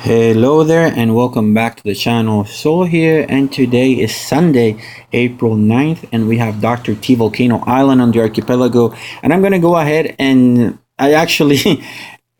Hello there and welcome back to the channel. So here and today is Sunday, April 9th, and we have Dr. T Volcano Island on the archipelago, and I'm gonna go ahead and I actually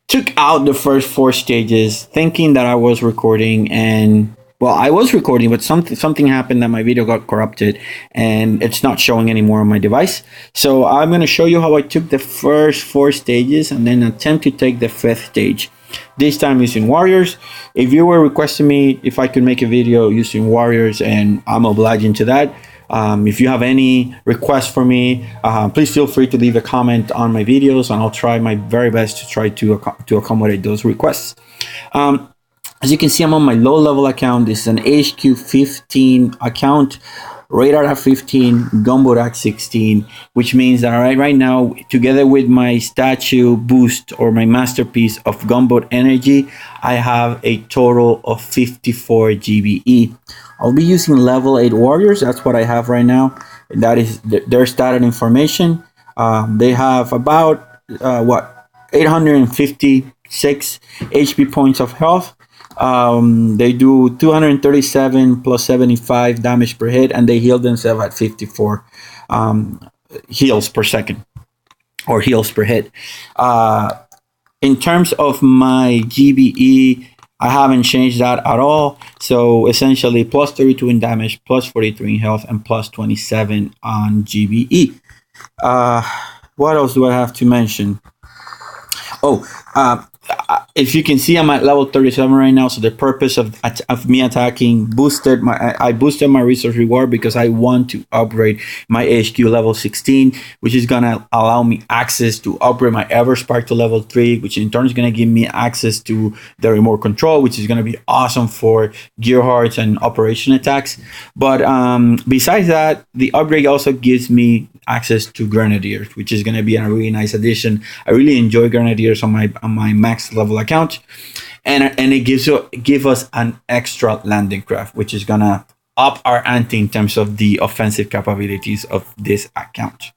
took out the first four stages thinking that I was recording, and well, I was recording, but something happened that my video got corrupted and it's not showing anymore on my device. So I'm going to show you how I took the first four stages and then attempt to take the fifth stage. This time using warriors. If you were requesting me if I could make a video using warriors, and I'm obliging to that. If you have any requests for me, please feel free to leave a comment on my videos, and I'll try my very best to try to accommodate those requests. As you can see, I'm on my low level account. This is an HQ 15 account, radar at 15, gunboat at 16, which means that right now, together with my statue boost or my masterpiece of gunboat energy, I have a total of 54 GBE. I'll be using level 8 warriors. That's what I have right now. That is their status information. They have about 856 HP points of health. They do 237 plus 75 damage per hit, and they heal themselves at 54 heals per second, or heals per hit. In terms of my GBE, I haven't changed that at all. So essentially plus 32 in damage, plus 43 in health, and plus 27 on GBE. What else do I have to mention? If you can see, I'm at level 37 right now. So the purpose of me attacking I boosted my resource reward because I want to upgrade my HQ level 16, which is gonna allow me access to upgrade my Everspark to level 3, which in turn is gonna give me access to the remote control, which is gonna be awesome for gear hearts and operation attacks. But besides that, the upgrade also gives me access to grenadiers, which is going to be a really nice addition. I really enjoy grenadiers on my max level account, and it give us an extra landing craft, which is gonna up our ante in terms of the offensive capabilities of this account.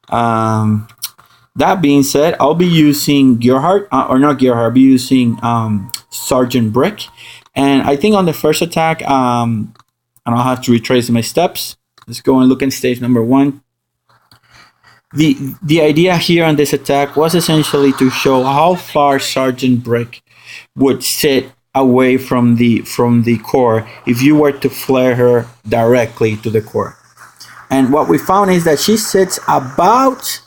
That being said, I'll be using Gearheart, I'll be using Sergeant Brick, and I think on the first attack, and I'll have to retrace my steps. Let's go and look at stage number 1. The idea here on this attack was essentially to show how far Sergeant Brick would sit away from the core if you were to flare her directly to the core. And what we found is that she sits about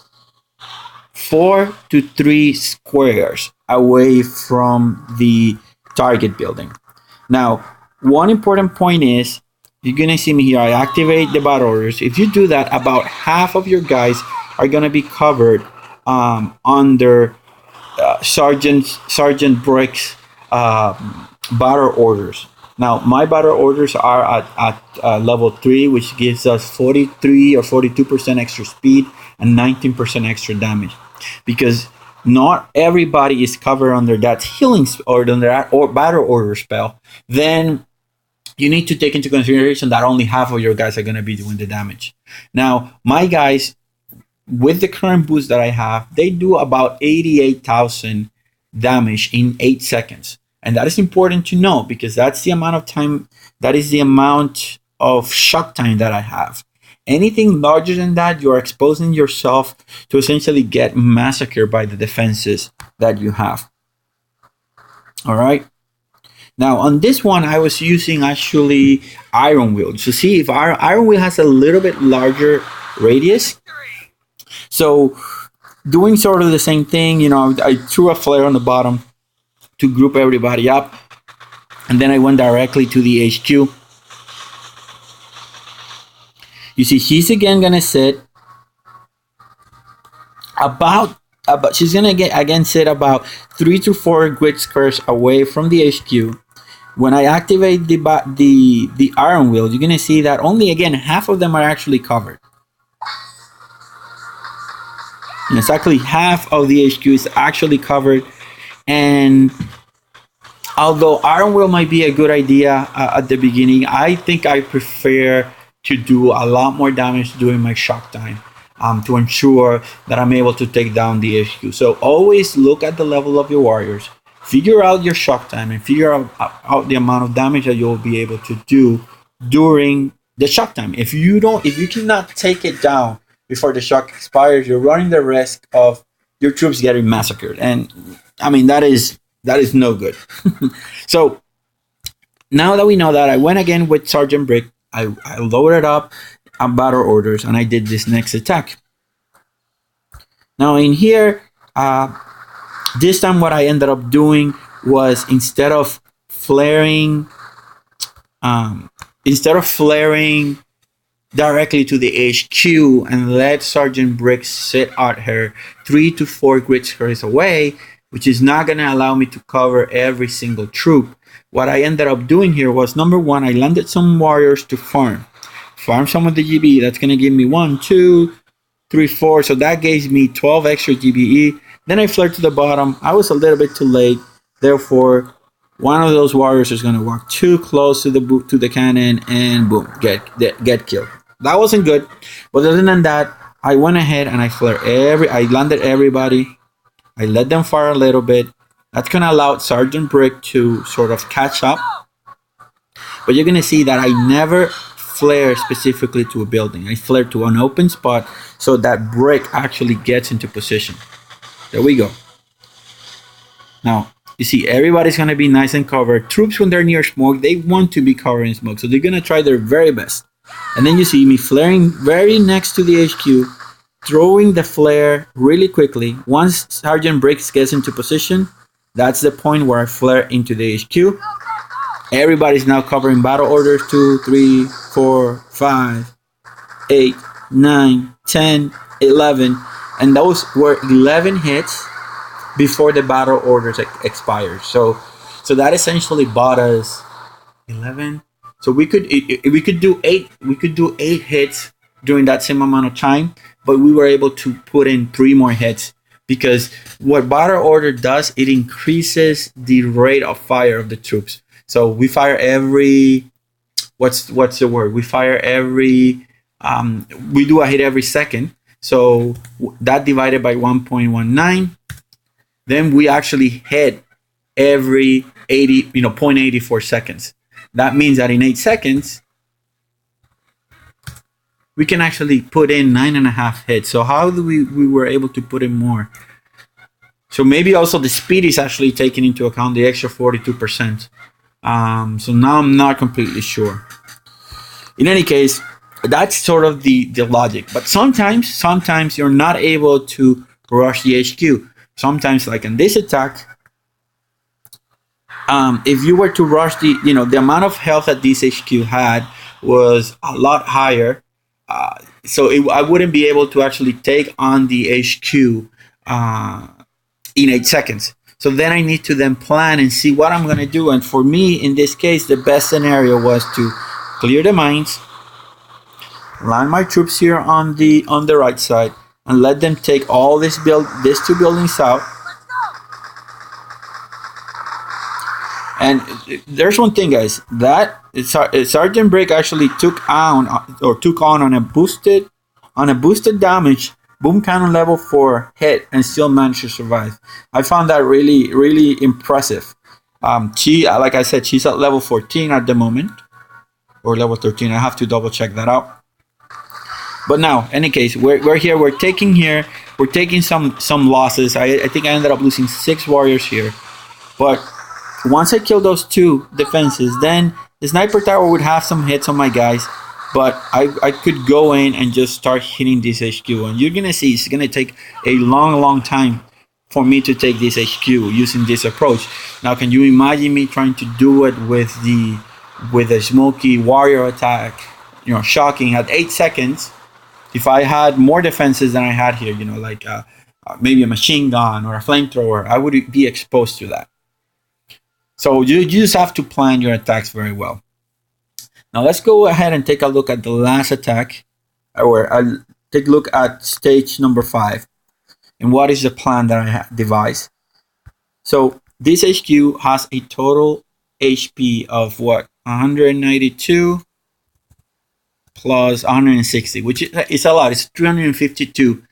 4 to 3 squares away from the target building. Now, one important point is, you're gonna see me here, I activate the battle orders. If you do that, about half of your guys are going to be covered under Sergeant Brick's battle orders. Now, my battle orders are at level 3, which gives us 43 or 42% extra speed and 19% extra damage. Because not everybody is covered under that healing or under that battle order spell. Then you need to take into consideration that only half of your guys are going to be doing the damage. Now, my guys, with the current boost that I have, they do about 88,000 damage in 8 seconds. And that is important to know because that's the amount of time, that is the amount of shock time that I have. Anything larger than that, you're exposing yourself to essentially get massacred by the defenses that you have. All right. Now, on this one, I was using actually Iron Wheel. So see, if our Iron Wheel has a little bit larger radius, so doing sort of the same thing, you know, I threw a flare on the bottom to group everybody up, and then I went directly to the HQ. You see, she's again gonna sit she's gonna again sit about 3 to 4 grid squares away from the HQ. When I activate the Iron Wheel, you're gonna see that only again half of them are actually covered. And exactly half of the HQ is actually covered, and although Iron Will might be a good idea at the beginning, I think I prefer to do a lot more damage during my shock time to ensure that I'm able to take down the HQ. So always look at the level of your warriors, figure out your shock time and figure out the amount of damage that you'll be able to do during the shock time. If you cannot take it down before the shock expires, you're running the risk of your troops getting massacred, and I mean that is no good. So now that we know that, I went again with Sergeant Brick. I loaded up battle orders and I did this next attack. Now in here, this time what I ended up doing was instead of flaring directly to the HQ and let Sergeant Brick sit at her 3 to 4 grid squares away, which is not going to allow me to cover every single troop, what I ended up doing here was, number one, I landed some warriors to farm some of the GBE. That's going to give me 1, 2, 3, 4. So that gives me 12 extra GBE. Then I flared to the bottom. I was a little bit too late. Therefore, one of those warriors is going to walk too close to the cannon and boom, get killed. That wasn't good. But other than that, I went ahead and I landed everybody. I let them fire a little bit. That's going to allow Sergeant Brick to sort of catch up. But you're going to see that I never flare specifically to a building. I flare to an open spot so that Brick actually gets into position. There we go. Now, you see, everybody's going to be nice and covered. Troops, when they're near smoke, they want to be covered in smoke. So they're going to try their very best. And then you see me flaring very next to the HQ, throwing the flare really quickly. Once Sergeant Briggs gets into position, that's the point where I flare into the HQ. Everybody's now covering battle orders 2, 3, 4, 5, 8, 9, 10, 11. And those were 11 hits before the battle orders expired. So that essentially bought us 11. So we could do 8 hits during that same amount of time, but we were able to put in 3 more hits, because what battle order does, it increases the rate of fire of the troops. So we fire every what's the word? We fire every we do a hit every second. So that divided by 1.19, then we actually hit every 0.84 seconds. That means that in 8 seconds, we can actually put in 9.5 hits. So how do we were able to put in more? So maybe also the speed is actually taken into account, the extra 42%. So now I'm not completely sure. In any case, that's sort of the logic. But sometimes you're not able to rush the HQ. Sometimes, like in this attack, if you were to rush the amount of health that this HQ had was a lot higher. So I wouldn't be able to actually take on the HQ in 8 seconds. So then I need to then plan and see what I'm going to do. And for me, in this case, the best scenario was to clear the mines, line my troops here on the right side, and let them take all these 2 buildings out. And there's one thing, guys, that Sergeant Brick actually took on a boosted damage boom cannon level 4 hit and still managed to survive. I found that really, really impressive. She, like I said, she's at level 14 at the moment, or level 13. I have to double check that out. But now, in any case, we're here. We're taking some losses. I think I ended up losing 6 warriors here. But once I kill those 2 defenses, then the sniper tower would have some hits on my guys. But I could go in and just start hitting this HQ. And you're going to see it's going to take a long time for me to take this HQ using this approach. Now, can you imagine me trying to do it with a smoky warrior attack, shocking at 8 seconds? If I had more defenses than I had here, like maybe a machine gun or a flamethrower, I would be exposed to that. So you just have to plan your attacks very well. Now let's go ahead and take a look at the last attack, or I'll take a look at stage number 5, and what is the plan that I devised. So this HQ has a total HP of 192 plus 160, which is a lot. It's 352.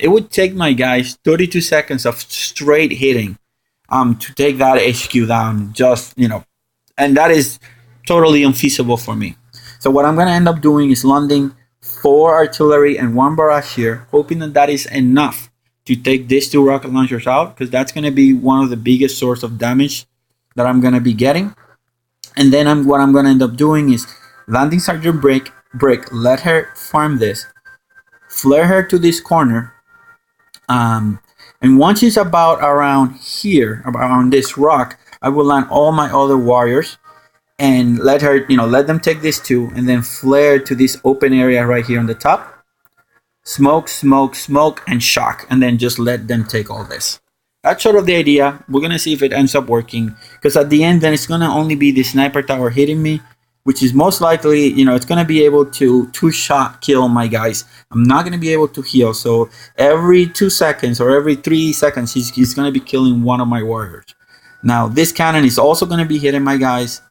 It would take my guys 32 seconds of straight hitting to take that HQ down. Just, you know, and that is totally unfeasible for me. So what I'm gonna end up doing is landing 4 artillery and 1 barrage here, hoping that that is enough to take these 2 rocket launchers out, because that's gonna be one of the biggest source of damage that I'm gonna be getting. And then what I'm gonna end up doing is landing Sergeant Brick, let her farm this, flare her to this corner, and once she's about around here, around this rock, I will land all my other warriors and let her, you know, let them take this too, and then flare to this open area right here on the top. Smoke, smoke, smoke, and shock, and then just let them take all this. That's sort of the idea. We're gonna see if it ends up working, because at the end, then it's gonna only be the sniper tower hitting me, which is most likely, you know, it's gonna be able to 2-shot kill my guys. I'm not gonna be able to heal, so every 2 seconds or every 3 seconds, he's gonna be killing one of my warriors. Now, this cannon is also gonna be hitting my guys,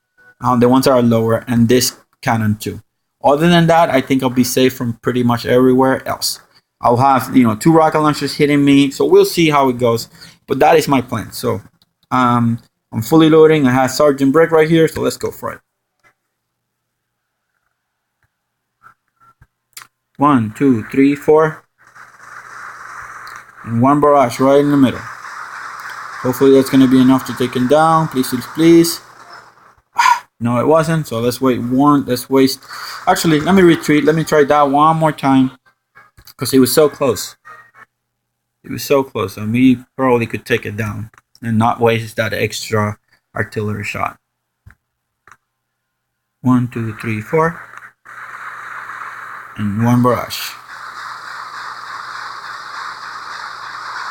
the ones that are lower, and this cannon too. Other than that, I think I'll be safe from pretty much everywhere else. I'll have, you know, 2 rocket launchers hitting me, so we'll see how it goes. But that is my plan. So I'm fully loading. I have Sergeant Brick right here, so let's go for it. 1, 2, 3, 4, and 1 barrage right in the middle. Hopefully that's gonna be enough to take him down. Please, please, please. No, it wasn't. So let's wait one. Let's waste. Actually, let me retreat. Let me try that one more time, because it was so close. It was so close, and we probably could take it down and not waste that extra artillery shot. 1, 2, 3, 4, and 1 barrage.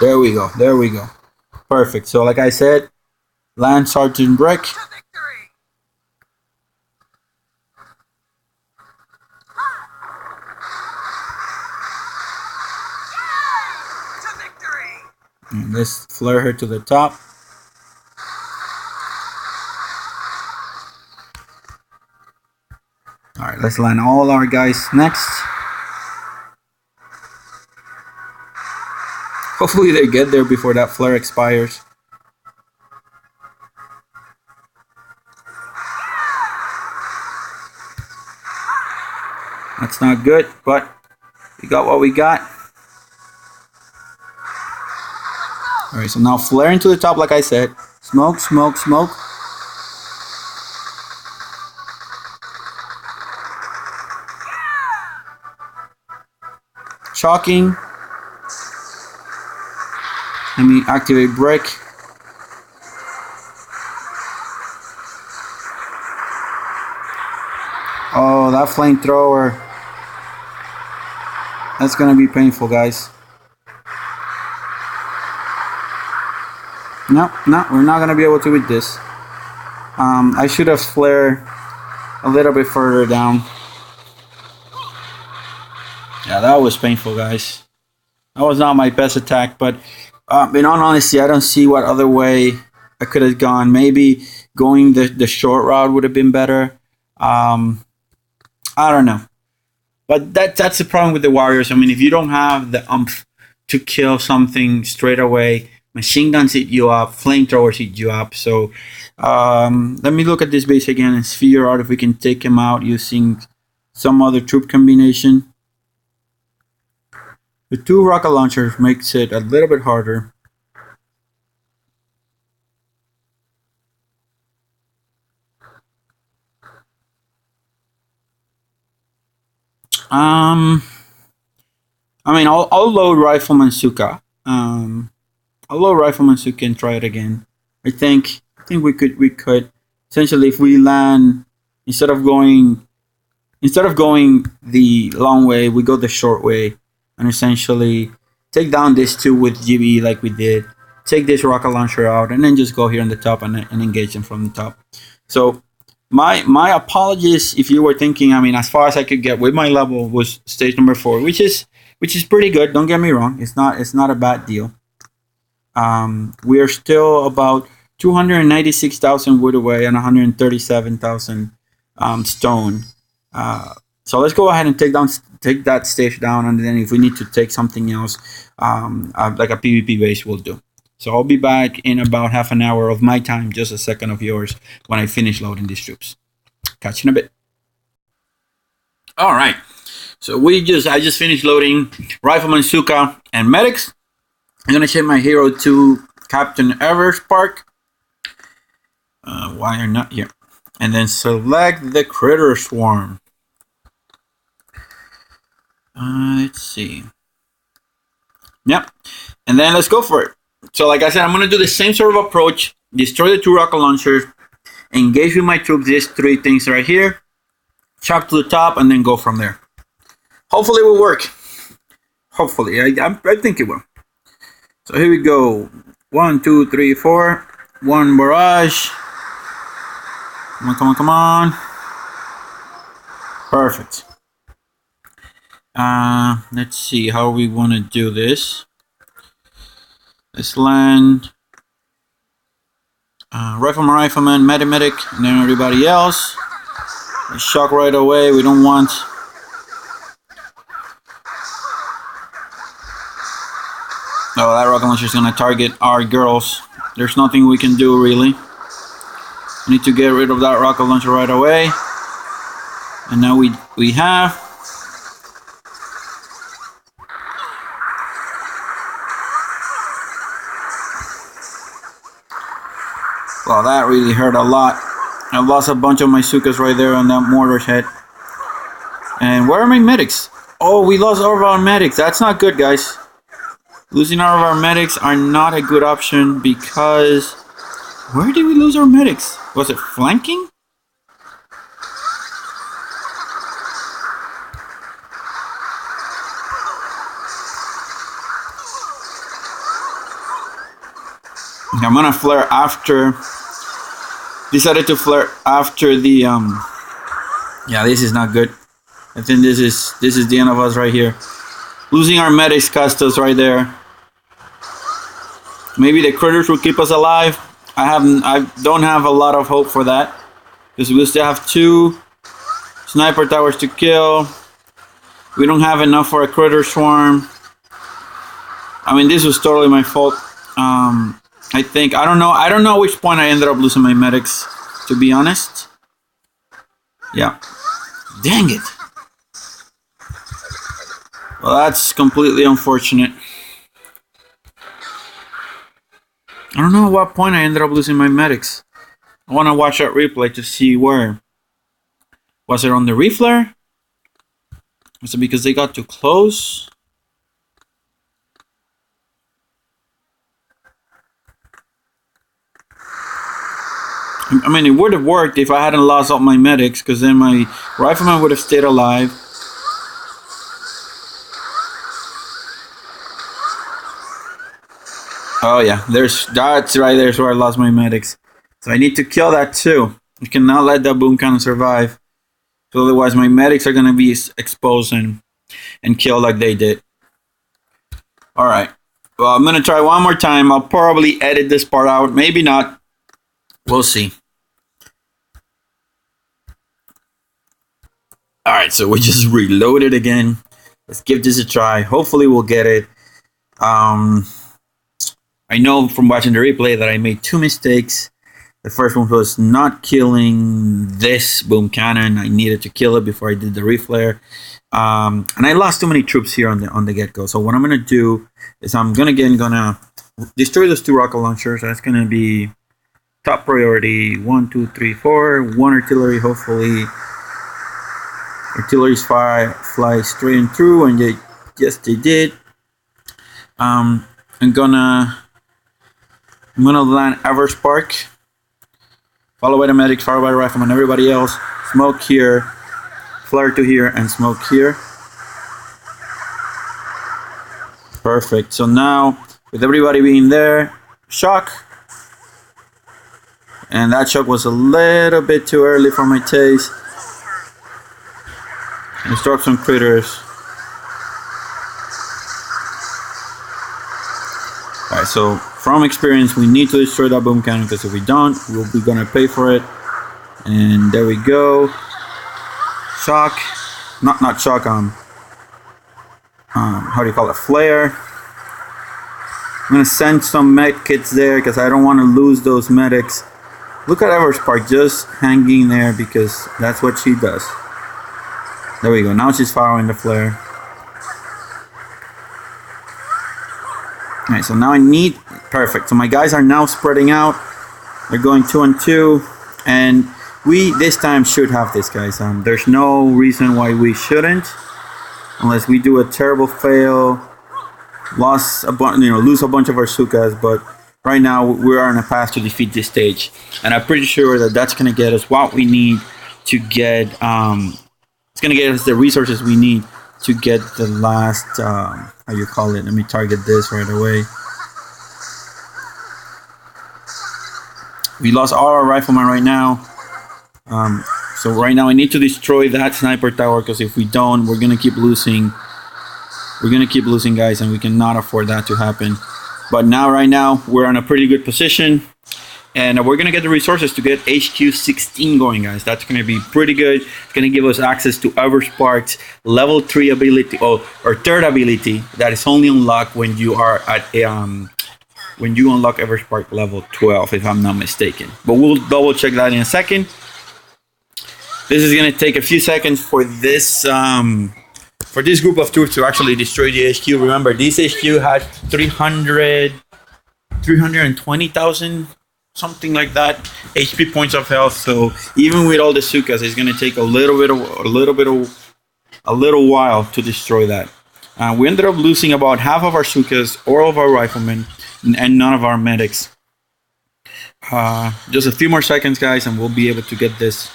There we go. There we go. Perfect. So, like I said, land Sergeant Brick. And let's flare her to the top. Alright, let's land all our guys next. Hopefully they get there before that flare expires. That's not good, but we got what we got. Alright, so now flaring to the top, like I said. Smoke, smoke, smoke. Shocking. Let me activate Brick. Oh, that flamethrower. That's gonna be painful, guys. No, we're not gonna be able to with this. I should have flared a little bit further down. Yeah, that was painful, guys. That was not my best attack, but in all honesty, I don't see what other way I could have gone. Maybe going the short route would have been better. I don't know. But that's the problem with the warriors. I mean, if you don't have the umph to kill something straight away, machine guns hit you up, flamethrowers hit you up. So let me look at this base again and figure out if we can take him out using some other troop combination. The 2 rocket launchers makes it a little bit harder. I mean, I'll load Rifleman Zooka. I'll load Rifleman Zooka and try it again. I think we could essentially, if we land, instead of going the long way, we go the short way, and essentially take down this 2 with GB like we did. Take this rocket launcher out, and then just go here on the top and engage them from the top. So my apologies if you were thinking. I mean, as far as I could get with my level was stage number 4, which is pretty good. Don't get me wrong. It's not a bad deal. We are still about 296,000 wood away and 137,000 stone. So let's go ahead and take that stage down, and then if we need to take something else, like a PvP base, we'll do. So I'll be back in about half an hour of my time, just a second of yours, when I finish loading these troops. Catch you in a bit. All right. So I just finished loading Rifleman, Zooka, and medics. I'm gonna change my hero to Captain Everspark. Why are not here? And then select the critter swarm. Let's see. Yep. And then let's go for it. So like I said, I'm gonna do the same sort of approach. Destroy the 2 rocket launchers. Engage with my troops. These 3 things right here. Chop to the top, and then go from there. Hopefully it will work. Hopefully, I think it will. So here we go. 1, 2, 3, 4. 1 barrage. Come on. Perfect. Let's see how we want to do this. Let's land. Rifleman, medic, and then everybody else. Let's shock right away. We don't want. Oh, that rocket launcher is gonna target our girls. There's nothing we can do really. We need to get rid of that rocket launcher right away. And now we have. Well, that really hurt a lot. I lost a bunch of my zookas right there on that mortar's head. And where are my medics? Oh, we lost all of our medics. That's not good, guys. Losing all of our medics are not a good option because... Where did we lose our medics? Was it flanking? I'm gonna flare after... Decided to flare after the... Yeah, this is not good. I think this is the end of us right here. Losing our medics cost us right there. Maybe the critters will keep us alive. I don't have a lot of hope for that, because we still have 2 sniper towers to kill. We don't have enough for a critter swarm. I mean, this was totally my fault. I think I don't know which point I ended up losing my medics, to be honest. Yeah. Dang it. Well, that's completely unfortunate. I don't know at what point I ended up losing my medics. I want to watch that replay to see where. Was it on the reflare? Was it because they got too close? I mean, it would have worked if I hadn't lost all my medics, because then my rifleman would have stayed alive. Oh yeah, that's right there's where I lost my medics. So I need to kill that too. I cannot let that boom cannon survive. So otherwise my medics are gonna be exposed and killed like they did. Alright. Well, I'm gonna try one more time. I'll probably edit this part out. Maybe not. We'll see. Alright, so we just reloaded again. Let's give this a try. Hopefully we'll get it. I know from watching the replay that I made 2 mistakes. The first one was not killing this boom cannon. I needed to kill it before I did the reflare. And I lost too many troops here on the get-go. So what I'm gonna do is I'm gonna destroy those 2 rocket launchers. That's gonna be top priority. 1, 2, 3, 4. 1 artillery, hopefully. Artillery's fly straight and through, and yes, they did. I'm gonna land Everspark, followed by the medics, followed by the rifleman, everybody else. Smoke here, flare to here, and smoke here. Perfect. So now, with everybody being there, shock. And that shock was a little bit too early for my taste. Let's drop some critters. Alright, so from experience, we need to destroy that boom cannon, because if we don't, we'll be gonna pay for it. And there we go. Shock. Not shock, how do you call it? Flare. I'm gonna send some med kits there because I don't want to lose those medics. Look at Everspark just hanging there because that's what she does. There we go. Now she's firing the flare. Alright, so now I need... Perfect. So my guys are now spreading out. They're going 2 and 2. And we, this time, should have this, guys. There's no reason why we shouldn't. Unless we do a terrible fail. Lose a bunch of our zookas. But right now, we are on a path to defeat this stage. And I'm pretty sure that that's going to get us what we need to get... it's going to get us the resources we need to get the last... how you call it? Let me target this right away. We lost all our riflemen right now. So right now I need to destroy that sniper tower because if we don't, we're going to keep losing. We're going to keep losing, guys, and we cannot afford that to happen. But now, right now, we're in a pretty good position. And we're going to get the resources to get HQ 16 going, guys. That's going to be pretty good. It's going to give us access to Everspark's level 3 ability, or third ability that is only unlocked when you are at when you unlock Everspark level 12, if I'm not mistaken. But we'll double check that in a second. This is going to take a few seconds for this group of troops to actually destroy the HQ. Remember, this HQ had 320,000, something like that, HP points of health. So even with all the zookas, it's going to take a little while to destroy that. We ended up losing about half of our zookas, all of our riflemen, and none of our medics. Just a few more seconds, guys, and we'll be able to get this.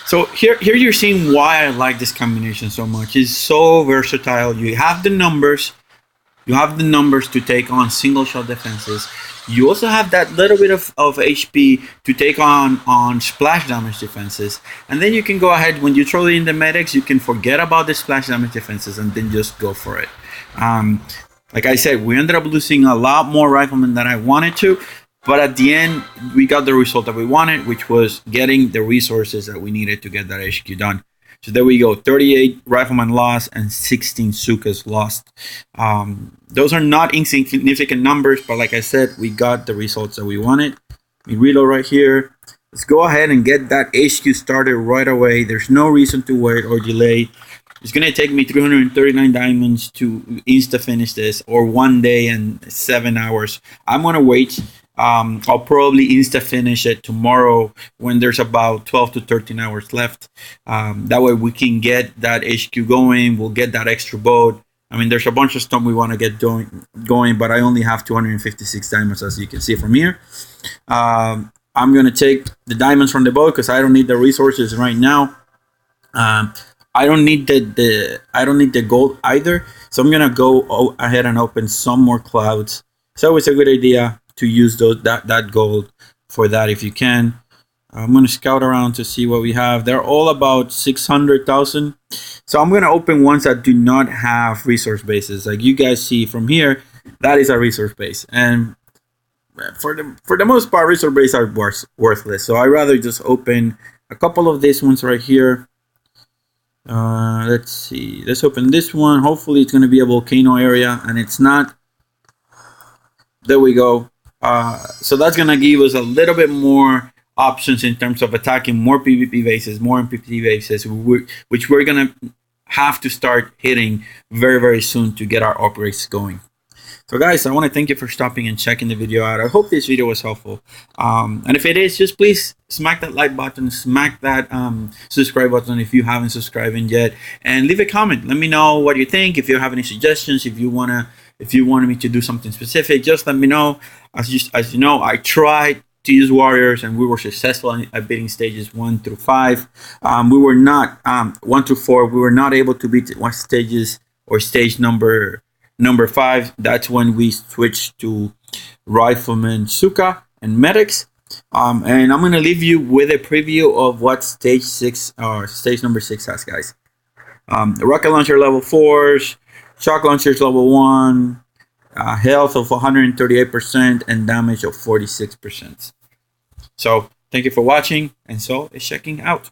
So here you're seeing why I like this combination so much. It's so versatile. You have the numbers. You have the numbers to take on single shot defenses. You also have that little bit of HP to take on splash damage defenses. And then you can go ahead, when you throw in the medics, you can forget about the splash damage defenses and then just go for it. Like I said, we ended up losing a lot more riflemen than I wanted to. But at the end, we got the result that we wanted, which was getting the resources that we needed to get that HQ done. So there we go, 38 riflemen lost and 16 zookas lost. Those are not insignificant numbers, but like I said, we got the results that we wanted. We reload right here. Let's go ahead and get that HQ started right away. There's no reason to wait or delay. It's going to take me 339 diamonds to insta-finish this, or 1 day and 7 hours. I'm going to wait. I'll probably insta-finish it tomorrow when there's about 12 to 13 hours left. That way we can get that HQ going. We'll get that extra boat. I mean, there's a bunch of stuff we want to get going, but I only have 256 diamonds, as you can see from here. I'm going to take the diamonds from the boat because I don't need the resources right now. I don't need the gold either. So I'm going to go ahead and open some more clouds. So it's a good idea to use that gold for that if you can. I'm going to scout around to see what we have. They're all about 600,000. So I'm going to open ones that do not have resource bases. Like you guys see from here, that is a resource base. And for the most part, resource bases are worthless. So I'd rather just open a couple of these ones right here. Let's see. Let's open this one. Hopefully it's going to be a volcano area, and it's not. There we go. So that's going to give us a little bit more options in terms of attacking more PvP bases, more MPP bases, which we're going to have to start hitting very, very soon to get our upgrades going. So guys, I want to thank you for stopping and checking the video out. I hope this video was helpful. And if it is, just please smack that like button, smack that subscribe button if you haven't subscribed yet, and leave a comment. Let me know what you think. If you have any suggestions, if you wanted me to do something specific, just let me know. As you know, I tried to use warriors and we were successful at beating stages 1 through 5. We were not 1 through 4. We were not able to beat stages or stage number 5. That's when we switched to Rifleman, Zooka, and medics. And I'm gonna leave you with a preview of what stage 6 or stage number 6 has, guys. Rocket launcher level 4s, shock launchers level 1, health of 138% and damage of 46%. So thank you for watching, and so is checking out.